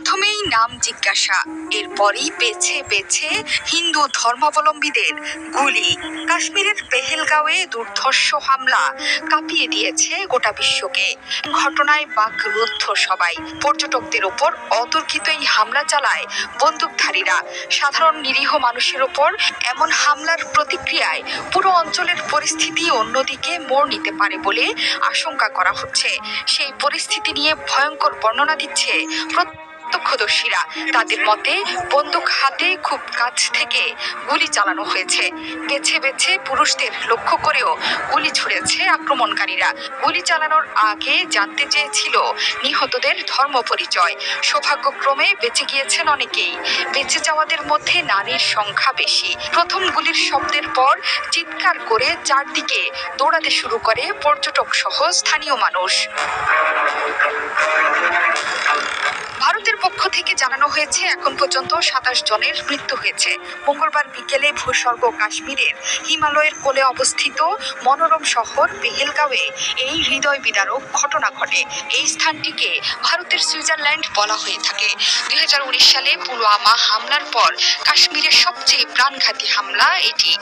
প্রথমেই নাম জিজ্ঞাসা, এরপরই বেছে বেছে হিন্দু ধর্মাবলম্বীদের গুলি। কাশ্মীরের পেহেলগাঁওয়ে দুর্ধর্ষ হামলা কাঁপিয়ে দিয়েছে গোটা বিশ্বকে। ঘটনায় বাকরুদ্ধ সবাই। পর্যটকদের ওপর অতর্কিত এই হামলা চালায় বন্দুকধারীরা। সাধারণ নিরীহ মানুষের ওপর এমন হামলার প্রতিক্রিয়ায় পুরো অঞ্চলের পরিস্থিতি অন্যদিকে মোড় নিতে পারে বলে আশঙ্কা করা হচ্ছে। সেই পরিস্থিতি নিয়ে ভয়ঙ্কর বর্ণনা দিচ্ছে প্রত্যক্ষদর্শীরা। তাদের মতে, বন্দুক হাতে খুব কাছ থেকে গুলি চালানো হয়েছে। বেছে বেছে পুরুষদের লক্ষ্য করেও গুলি ছুড়েছে আক্রমণকারীরা। গুলি চালানোর আগে জানতে চেয়েছিল নিহতদের ধর্ম পরিচয়। সৌভাগ্যক্রমে বেঁচে গিয়েছেন অনেকেই। বেঁচে যাওয়াদের মধ্যে নারীর সংখ্যা বেশি। প্রথম গুলির শব্দের পর চিৎকার করে চারদিকে দৌড়াতে শুরু করে পর্যটক সহ স্থানীয় মানুষ। ভারতের পক্ষ থেকে জানানো হয়েছে, এখন পর্যন্ত ২৭ জনের মৃত্যু হয়েছে। মঙ্গলবার বিকেলে ভূস্বর্গ কাশ্মীরের হিমালয়ের কোলে অবস্থিত মনোরম শহর পেহেলগাঁওয়ে এই হৃদয় বিদারক ঘটনা ঘটে। এই স্থানটিকে ভারতের সুইজারল্যান্ড বলা হয়ে থাকে। ২০১৯ সালে পুলওয়ামা হামলার পর কাশ্মীরের সবচেয়ে প্রাণঘাতী হামলা এটি।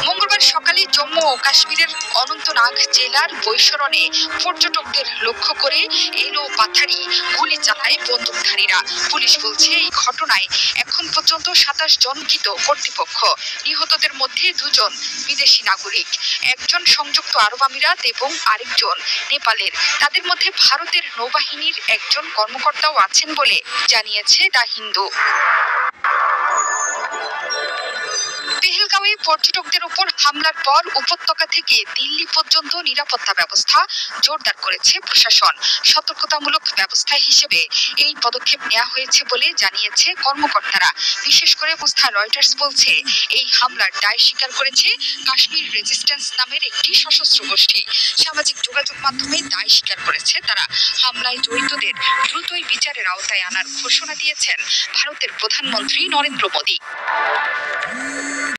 মঙ্গলবার সকালে জম্মু ও কাশ্মীরের অনন্তনাগ জেলার বৈশরণে পর্যটকদের লক্ষ্য করে এলো পাথারি গুলি চালায় বন্দুকধারীরা। পুলিশ বলছে, এই ঘটনায় এখন পর্যন্ত ২৭ জন মৃত কর্তৃপক্ষ। নিহতদের মধ্যে ২ জন বিদেশি নাগরিক, একজন সংযুক্ত আরব আমিরাত এবং আরেকজন নেপালের। তাদের মধ্যে ভারতের নৌবাহিনীর একজন কর্মকর্তাও আছেন বলে জানিয়েছে দ্য হিন্দু। পেহেলগাঁওয়ে পর্যটকদের উপর হামলার পর উপত্যকা থেকে দিল্লি পর্যন্ত নিরাপত্তা ব্যবস্থা জোরদার করেছে প্রশাসন। সতর্কতামূলক ব্যবস্থা হিসেবে এই পদক্ষেপ নেওয়া হয়েছে বলে জানিয়েছে কর্মকর্তারা। বিশেষ করে সংস্থা রয়টার্স বলছে, এই হামলার দায় স্বীকার করেছে কাশ্মীর রেজিস্ট্যান্স নামের একটি সশস্ত্র গোষ্ঠী। সামাজিক যোগাযোগ মাধ্যমে দায় স্বীকার করেছে তারা। হামলায় জড়িতদের দ্রুতই বিচারের আওতায় আনার ঘোষণা দিয়েছেন ভারতের প্রধানমন্ত্রী নরেন্দ্র মোদী।